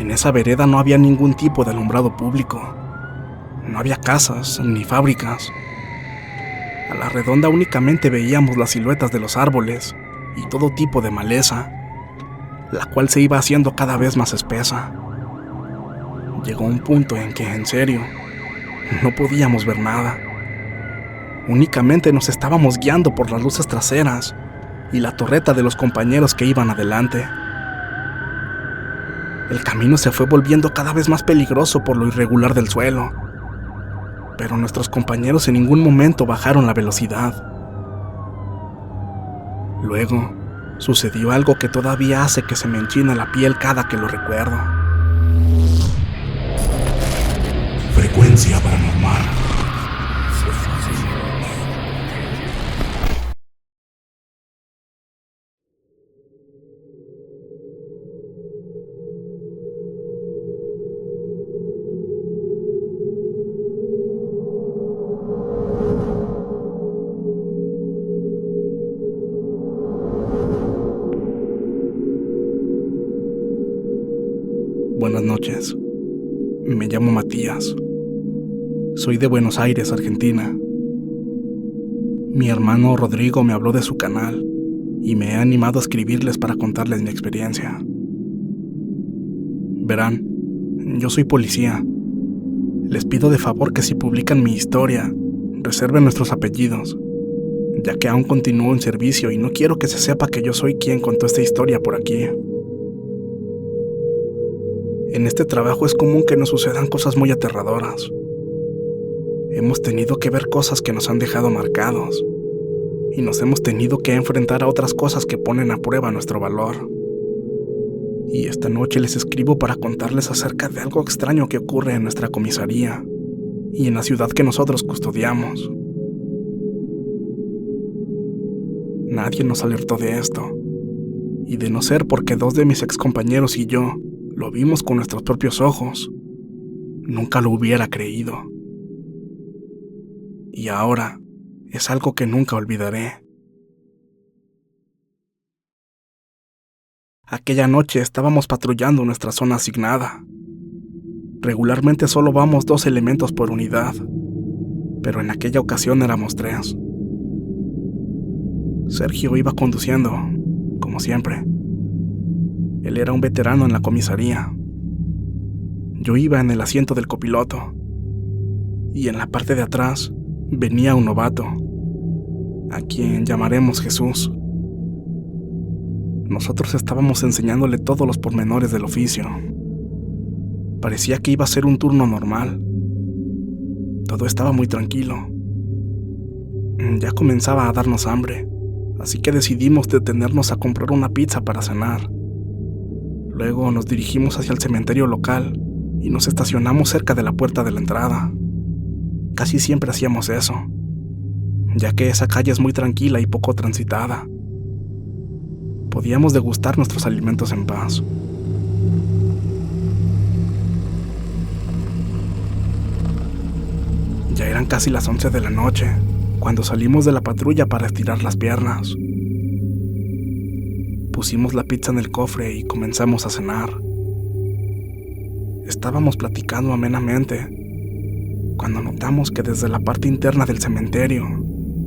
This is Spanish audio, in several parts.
En esa vereda no había ningún tipo de alumbrado público. No había casas ni fábricas. A la redonda únicamente veíamos las siluetas de los árboles y todo tipo de maleza, la cual se iba haciendo cada vez más espesa. Llegó un punto en que, en serio, no podíamos ver nada. Únicamente nos estábamos guiando por las luces traseras y la torreta de los compañeros que iban adelante. El camino se fue volviendo cada vez más peligroso por lo irregular del suelo, pero nuestros compañeros en ningún momento bajaron la velocidad. Luego, sucedió algo que todavía hace que se me enchine la piel cada que lo recuerdo. Frecuencia paranormal. Buenas noches. Me llamo Matías. Soy de Buenos Aires, Argentina. Mi hermano Rodrigo me habló de su canal y me he animado a escribirles para contarles mi experiencia. Verán, yo soy policía. Les pido de favor que si publican mi historia, reserven nuestros apellidos, ya que aún continúo en servicio y no quiero que se sepa que yo soy quien contó esta historia por aquí. En este trabajo es común que nos sucedan cosas muy aterradoras. Hemos tenido que ver cosas que nos han dejado marcados y nos hemos tenido que enfrentar a otras cosas que ponen a prueba nuestro valor. Y esta noche les escribo para contarles acerca de algo extraño que ocurre en nuestra comisaría y en la ciudad que nosotros custodiamos. Nadie nos alertó de esto, y de no ser porque 2 de mis excompañeros y yo lo vimos con nuestros propios ojos, nunca lo hubiera creído. Y ahora es algo que nunca olvidaré. Aquella noche estábamos patrullando nuestra zona asignada. Regularmente solo vamos 2 elementos por unidad, pero en aquella ocasión éramos 3. Sergio iba conduciendo, como siempre. Él era un veterano en la comisaría. Yo iba en el asiento del copiloto, y en la parte de atrás venía un novato, a quien llamaremos Jesús. Nosotros estábamos enseñándole todos los pormenores del oficio. Parecía que iba a ser un turno normal. Todo estaba muy tranquilo. Ya comenzaba a darnos hambre, así que decidimos detenernos a comprar una pizza para cenar. Luego nos dirigimos hacia el cementerio local y nos estacionamos cerca de la puerta de la entrada. Casi siempre hacíamos eso, ya que esa calle es muy tranquila y poco transitada. Podíamos degustar nuestros alimentos en paz. Ya eran casi las 11 de la noche, cuando salimos de la patrulla para estirar las piernas. Pusimos la pizza en el cofre y comenzamos a cenar. Estábamos platicando amenamente, cuando notamos que desde la parte interna del cementerio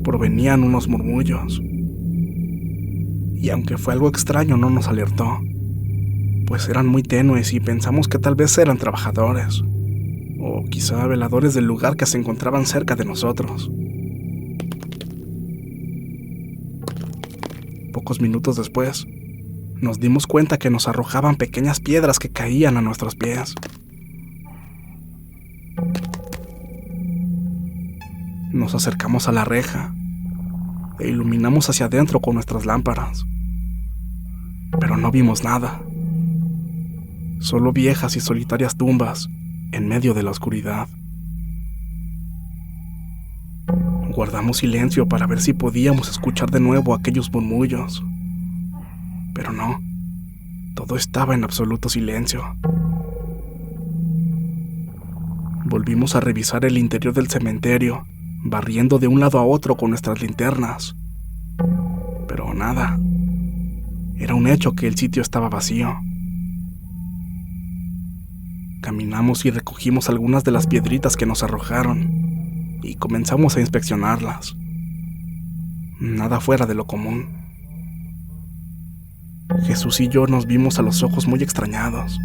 provenían unos murmullos. Y aunque fue algo extraño, no nos alertó, pues eran muy tenues y pensamos que tal vez eran trabajadores, o quizá veladores del lugar que se encontraban cerca de nosotros. Pocos minutos después, nos dimos cuenta que nos arrojaban pequeñas piedras que caían a nuestros pies. Nos acercamos a la reja e iluminamos hacia adentro con nuestras lámparas, pero no vimos nada. Solo viejas y solitarias tumbas en medio de la oscuridad. Guardamos silencio para ver si podíamos escuchar de nuevo aquellos murmullos, pero no, todo estaba en absoluto silencio. Volvimos a revisar el interior del cementerio, barriendo de un lado a otro con nuestras linternas, pero nada. Era un hecho que el sitio estaba vacío. Caminamos y recogimos algunas de las piedritas que nos arrojaron y comenzamos a inspeccionarlas. Nada fuera de lo común. Jesús y yo nos vimos a los ojos muy extrañados,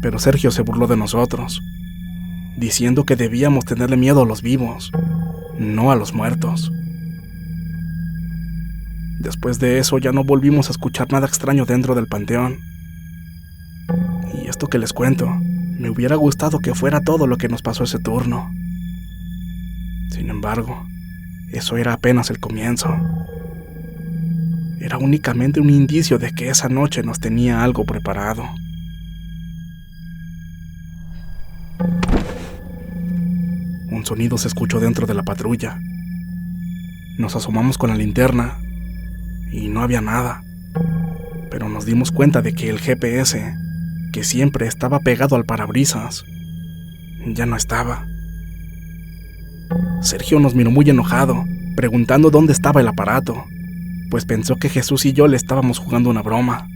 pero Sergio se burló de nosotros, diciendo que debíamos tenerle miedo a los vivos, no a los muertos. Después de eso ya no volvimos a escuchar nada extraño dentro del panteón. Y esto que les cuento, me hubiera gustado que fuera todo lo que nos pasó ese turno. Sin embargo, eso era apenas el comienzo. Era únicamente un indicio de que esa noche nos tenía algo preparado. Un sonido se escuchó dentro de la patrulla. Nos asomamos con la linterna y no había nada, pero nos dimos cuenta de que el GPS, que siempre estaba pegado al parabrisas, ya no estaba. Sergio nos miró muy enojado, preguntando dónde estaba el aparato, pues pensó que Jesús y yo le estábamos jugando una broma.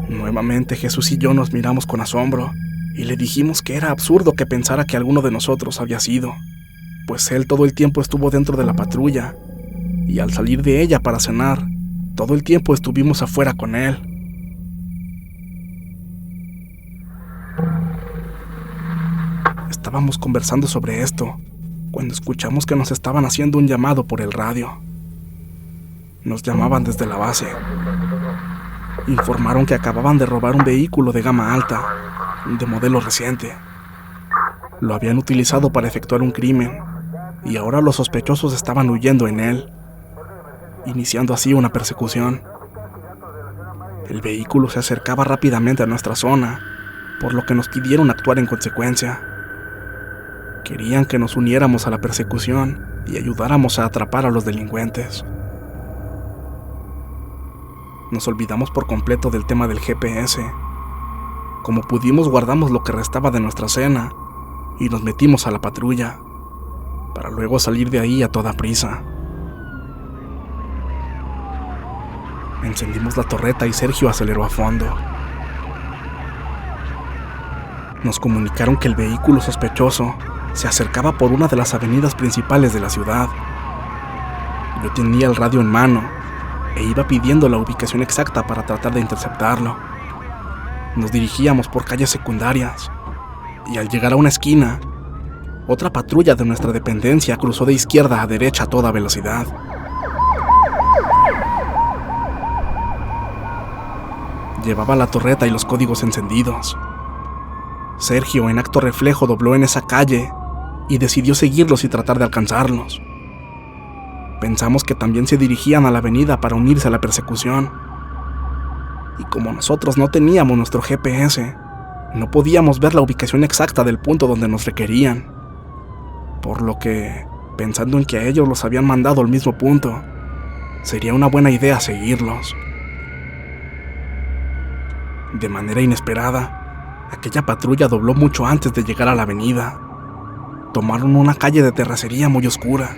Nuevamente Jesús y yo nos miramos con asombro y le dijimos que era absurdo que pensara que alguno de nosotros había sido, pues él todo el tiempo estuvo dentro de la patrulla, y al salir de ella para cenar, todo el tiempo estuvimos afuera con él. Estábamos conversando sobre esto cuando escuchamos que nos estaban haciendo un llamado por el radio. Nos llamaban desde la base. Informaron que acababan de robar un vehículo de gama alta, de modelo reciente. Lo habían utilizado para efectuar un crimen, y ahora los sospechosos estaban huyendo en él, iniciando así una persecución. El vehículo se acercaba rápidamente a nuestra zona, por lo que nos pidieron actuar en consecuencia. Querían que nos uniéramos a la persecución y ayudáramos a atrapar a los delincuentes. Nos olvidamos por completo del tema del GPS. Como pudimos, guardamos lo que restaba de nuestra cena y nos metimos a la patrulla, para luego salir de ahí a toda prisa. Encendimos la torreta y Sergio aceleró a fondo. Nos comunicaron que el vehículo sospechoso se acercaba por una de las avenidas principales de la ciudad. Yo tenía el radio en mano e iba pidiendo la ubicación exacta para tratar de interceptarlo. Nos dirigíamos por calles secundarias y al llegar a una esquina, otra patrulla de nuestra dependencia cruzó de izquierda a derecha a toda velocidad. Llevaba la torreta y los códigos encendidos. Sergio, en acto reflejo, dobló en esa calle y decidió seguirlos y tratar de alcanzarlos. Pensamos que también se dirigían a la avenida para unirse a la persecución. Y como nosotros no teníamos nuestro GPS, no podíamos ver la ubicación exacta del punto donde nos requerían. Por lo que, pensando en que a ellos los habían mandado al mismo punto, sería una buena idea seguirlos. De manera inesperada, aquella patrulla dobló mucho antes de llegar a la avenida. Tomaron una calle de terracería muy oscura,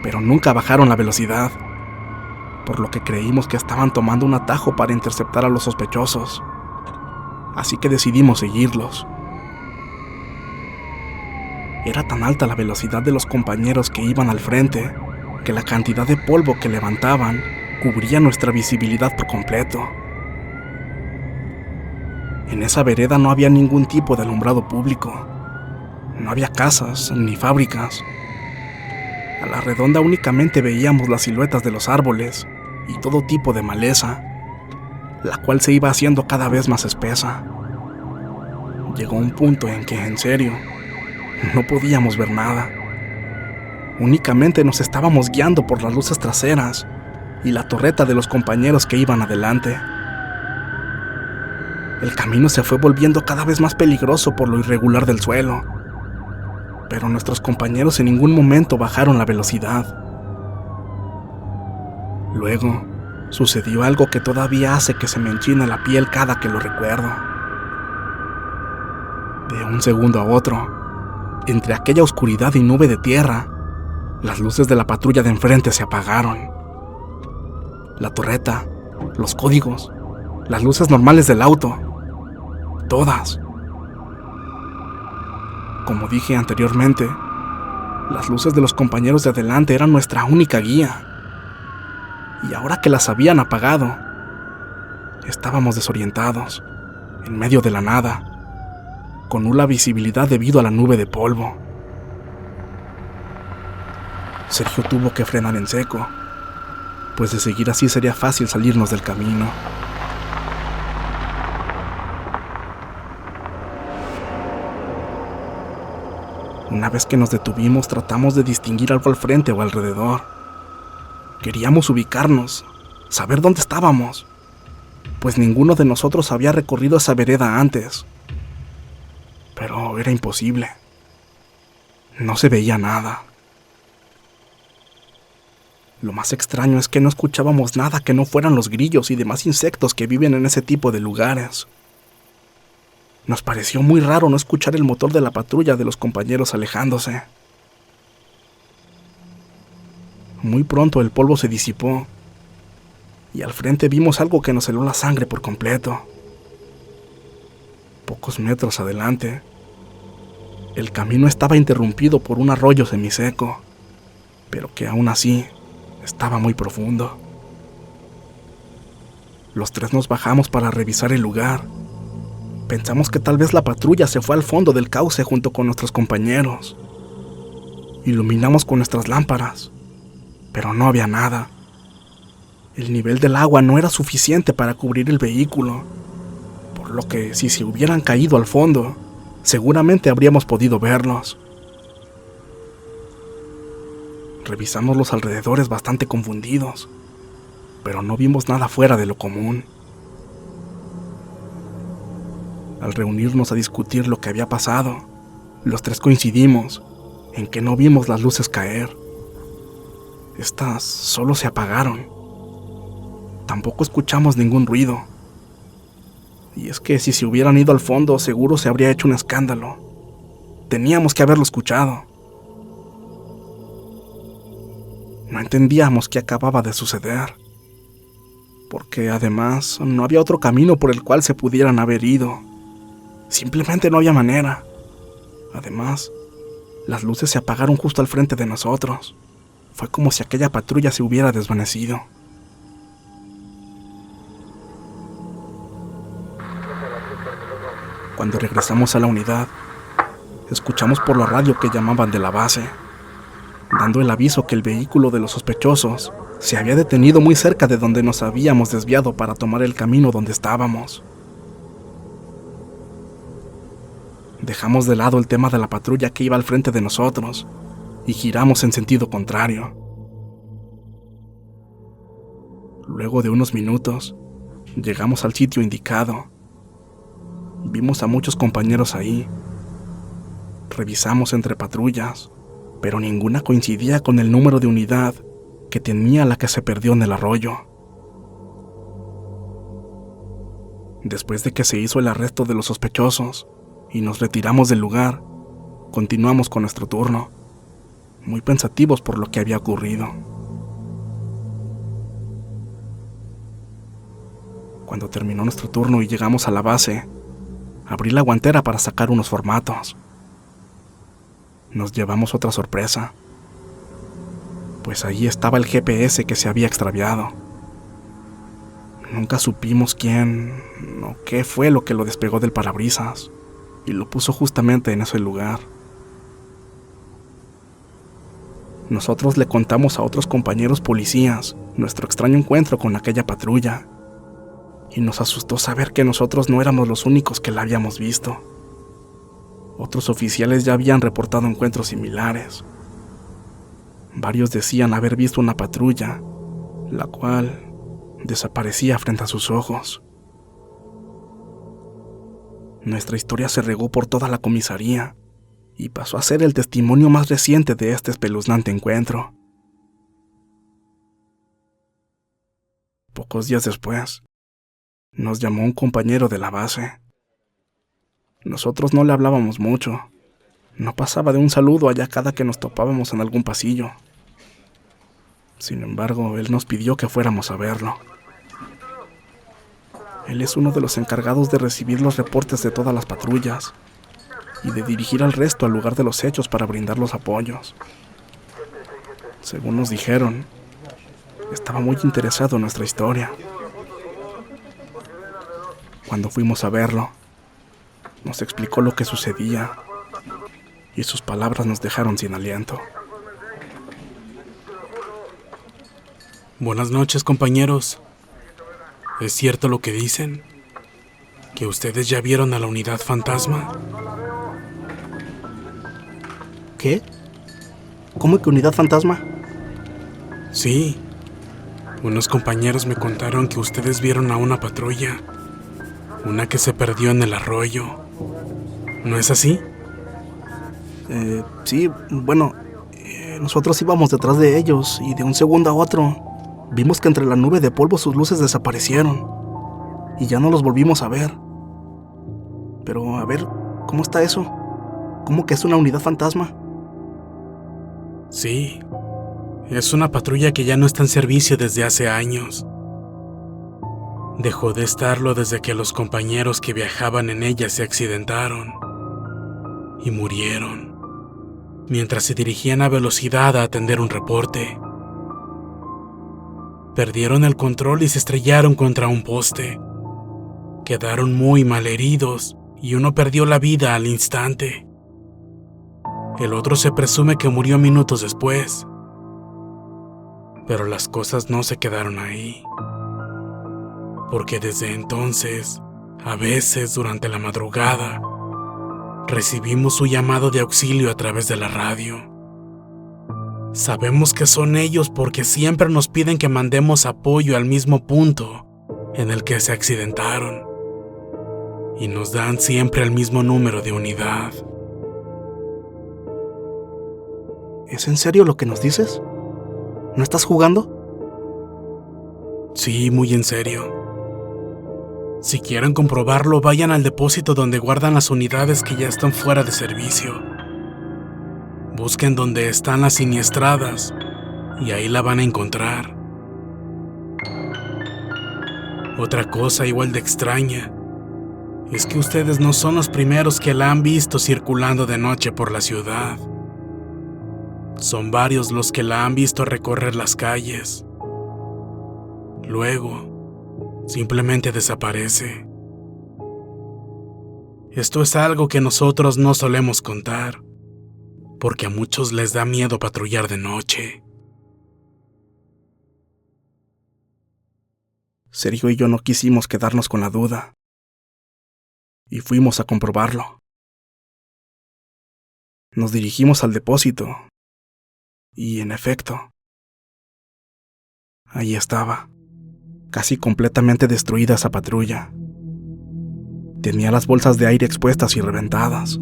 pero nunca bajaron la velocidad, por lo que creímos que estaban tomando un atajo para interceptar a los sospechosos. Así que decidimos seguirlos. Era tan alta la velocidad de los compañeros que iban al frente, que la cantidad de polvo que levantaban cubría nuestra visibilidad por completo. En esa vereda no había ningún tipo de alumbrado público. No había casas ni fábricas. A la redonda únicamente veíamos las siluetas de los árboles y todo tipo de maleza, la cual se iba haciendo cada vez más espesa. Llegó un punto en que, en serio, no podíamos ver nada. Únicamente nos estábamos guiando por las luces traseras y la torreta de los compañeros que iban adelante. El camino se fue volviendo cada vez más peligroso por lo irregular del suelo, pero nuestros compañeros en ningún momento bajaron la velocidad. Luego, sucedió algo que todavía hace que se me enchine la piel cada que lo recuerdo. De un segundo a otro, entre aquella oscuridad y nube de tierra, las luces de la patrulla de enfrente se apagaron. La torreta, los códigos, las luces normales del auto, todas. Como dije anteriormente, las luces de los compañeros de adelante eran nuestra única guía. Y ahora que las habían apagado, estábamos desorientados, en medio de la nada, con nula visibilidad debido a la nube de polvo. Sergio tuvo que frenar en seco, pues de seguir así sería fácil salirnos del camino. Una vez que nos detuvimos, tratamos de distinguir algo al frente o alrededor. Queríamos ubicarnos, saber dónde estábamos, pues ninguno de nosotros había recorrido esa vereda antes. Pero era imposible. No se veía nada. Lo más extraño es que no escuchábamos nada que no fueran los grillos y demás insectos que viven en ese tipo de lugares. Nos pareció muy raro no escuchar el motor de la patrulla de los compañeros alejándose. Muy pronto el polvo se disipó y al frente vimos algo que nos heló la sangre por completo. Pocos metros adelante, el camino estaba interrumpido por un arroyo semiseco, pero que aún así estaba muy profundo. Los tres nos bajamos para revisar el lugar. Pensamos que tal vez la patrulla se fue al fondo del cauce junto con nuestros compañeros. Iluminamos con nuestras lámparas, pero no había nada. El nivel del agua no era suficiente para cubrir el vehículo, por lo que si se hubieran caído al fondo, seguramente habríamos podido verlos. Revisamos los alrededores bastante confundidos, pero no vimos nada fuera de lo común. Al reunirnos a discutir lo que había pasado, los tres coincidimos en que no vimos las luces caer. Estas solo se apagaron. Tampoco escuchamos ningún ruido. Y es que si se hubieran ido al fondo, seguro se habría hecho un escándalo. Teníamos que haberlo escuchado. No entendíamos qué acababa de suceder, porque además no había otro camino por el cual se pudieran haber ido. Simplemente no había manera. Además, las luces se apagaron justo al frente de nosotros. Fue como si aquella patrulla se hubiera desvanecido. Cuando regresamos a la unidad, escuchamos por la radio que llamaban de la base, dando el aviso que el vehículo de los sospechosos se había detenido muy cerca de donde nos habíamos desviado para tomar el camino donde estábamos. Dejamos de lado el tema de la patrulla que iba al frente de nosotros y giramos en sentido contrario. Luego de unos minutos, llegamos al sitio indicado. Vimos a muchos compañeros ahí. Revisamos entre patrullas, pero ninguna coincidía con el número de unidad que tenía la que se perdió en el arroyo. Después de que se hizo el arresto de los sospechosos y nos retiramos del lugar, continuamos con nuestro turno, muy pensativos por lo que había ocurrido. Cuando terminó nuestro turno y llegamos a la base, abrí la guantera para sacar unos formatos. Nos llevamos otra sorpresa, pues allí estaba el GPS que se había extraviado. Nunca supimos quién o qué fue lo que lo despegó del parabrisas y lo puso justamente en ese lugar. Nosotros le contamos a otros compañeros policías nuestro extraño encuentro con aquella patrulla, y nos asustó saber que nosotros no éramos los únicos que la habíamos visto. Otros oficiales ya habían reportado encuentros similares. Varios decían haber visto una patrulla, la cual desaparecía frente a sus ojos. Nuestra historia se regó por toda la comisaría y pasó a ser el testimonio más reciente de este espeluznante encuentro. Pocos días después, nos llamó un compañero de la base. Nosotros no le hablábamos mucho. No pasaba de un saludo allá cada que nos topábamos en algún pasillo. Sin embargo, él nos pidió que fuéramos a verlo. Él es uno de los encargados de recibir los reportes de todas las patrullas y de dirigir al resto al lugar de los hechos para brindar los apoyos. Según nos dijeron, estaba muy interesado en nuestra historia. Cuando fuimos a verlo, nos explicó lo que sucedía y sus palabras nos dejaron sin aliento. Buenas noches, compañeros. ¿Es cierto lo que dicen? ¿Que ustedes ya vieron a la unidad fantasma? ¿Qué? ¿Cómo que unidad fantasma? Sí. Unos compañeros me contaron que ustedes vieron a una patrulla. Una que se perdió en el arroyo. ¿No es así? Sí, bueno, nosotros íbamos detrás de ellos y de un segundo a otro vimos que entre la nube de polvo sus luces desaparecieron y ya no los volvimos a ver. Pero, a ver, ¿cómo está eso? ¿Cómo que es una unidad fantasma? Sí. Es una patrulla que ya no está en servicio desde hace años. Dejó de estarlo desde que los compañeros que viajaban en ella se accidentaron y murieron mientras se dirigían a velocidad a atender un reporte. Perdieron el control y se estrellaron contra un poste. Quedaron muy mal heridos y uno perdió la vida al instante. El otro se presume que murió minutos después. Pero las cosas no se quedaron ahí. Porque desde entonces, a veces durante la madrugada, recibimos su llamado de auxilio a través de la radio. Sabemos que son ellos porque siempre nos piden que mandemos apoyo al mismo punto en el que se accidentaron. Y nos dan siempre el mismo número de unidad. ¿Es en serio lo que nos dices? ¿No estás jugando? Sí, muy en serio. Si quieren comprobarlo, vayan al depósito donde guardan las unidades que ya están fuera de servicio. Busquen donde están las siniestradas y ahí la van a encontrar. Otra cosa igual de extraña es que ustedes no son los primeros que la han visto circulando de noche por la ciudad. Son varios los que la han visto recorrer las calles. Luego, simplemente desaparece. Esto es algo que nosotros no solemos contar, porque a muchos les da miedo patrullar de noche. Sergio y yo no quisimos quedarnos con la duda y fuimos a comprobarlo. Nos dirigimos al depósito y, en efecto, ahí estaba, casi completamente destruida esa patrulla. Tenía las bolsas de aire expuestas y reventadas.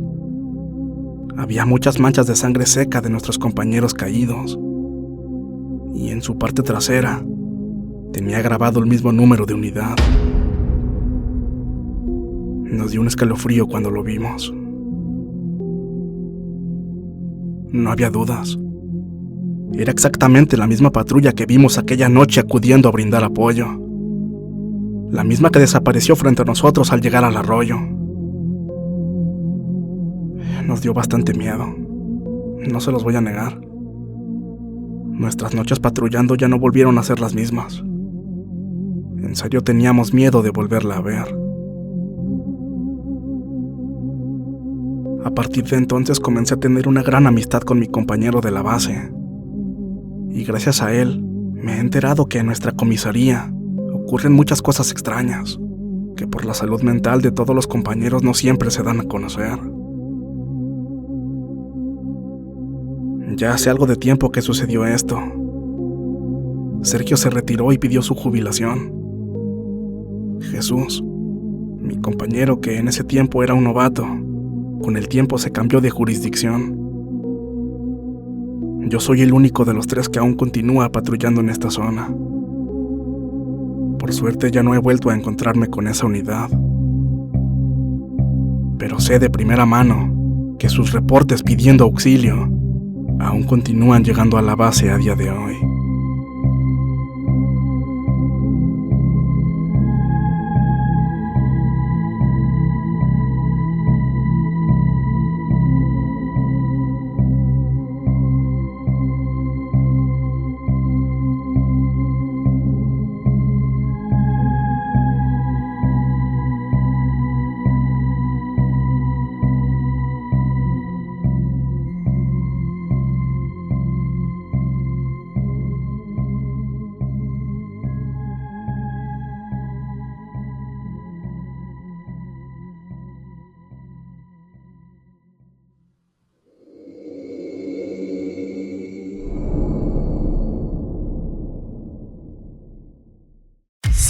Había muchas manchas de sangre seca de nuestros compañeros caídos. Y en su parte trasera tenía grabado el mismo número de unidad. Nos dio un escalofrío cuando lo vimos. No había dudas. Era exactamente la misma patrulla que vimos aquella noche acudiendo a brindar apoyo. La misma que desapareció frente a nosotros al llegar al arroyo. Nos dio bastante miedo. No se los voy a negar. Nuestras noches patrullando ya no volvieron a ser las mismas. En serio teníamos miedo de volverla a ver. A partir de entonces comencé a tener una gran amistad con mi compañero de la base. Y gracias a él, me he enterado que en nuestra comisaría ocurren muchas cosas extrañas, que por la salud mental de todos los compañeros no siempre se dan a conocer. Ya hace algo de tiempo que sucedió esto. Sergio se retiró y pidió su jubilación. Jesús, mi compañero que en ese tiempo era un novato, con el tiempo se cambió de jurisdicción. Yo soy el único de los tres que aún continúa patrullando en esta zona. Por suerte ya no he vuelto a encontrarme con esa unidad. Pero sé de primera mano que sus reportes pidiendo auxilio aún continúan llegando a la base a día de hoy.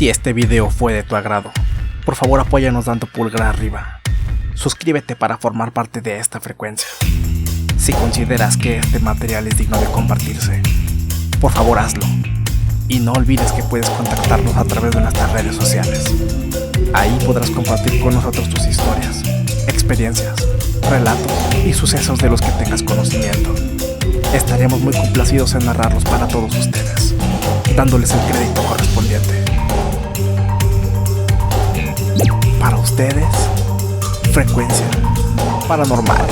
Si este video fue de tu agrado, por favor apóyanos dando pulgar arriba. Suscríbete para formar parte de esta frecuencia. Si consideras que este material es digno de compartirse, por favor hazlo. Y no olvides que puedes contactarnos a través de nuestras redes sociales. Ahí podrás compartir con nosotros tus historias, experiencias, relatos y sucesos de los que tengas conocimiento. Estaremos muy complacidos en narrarlos para todos ustedes, dándoles el crédito correspondiente. Para ustedes, Frecuencia Paranormal.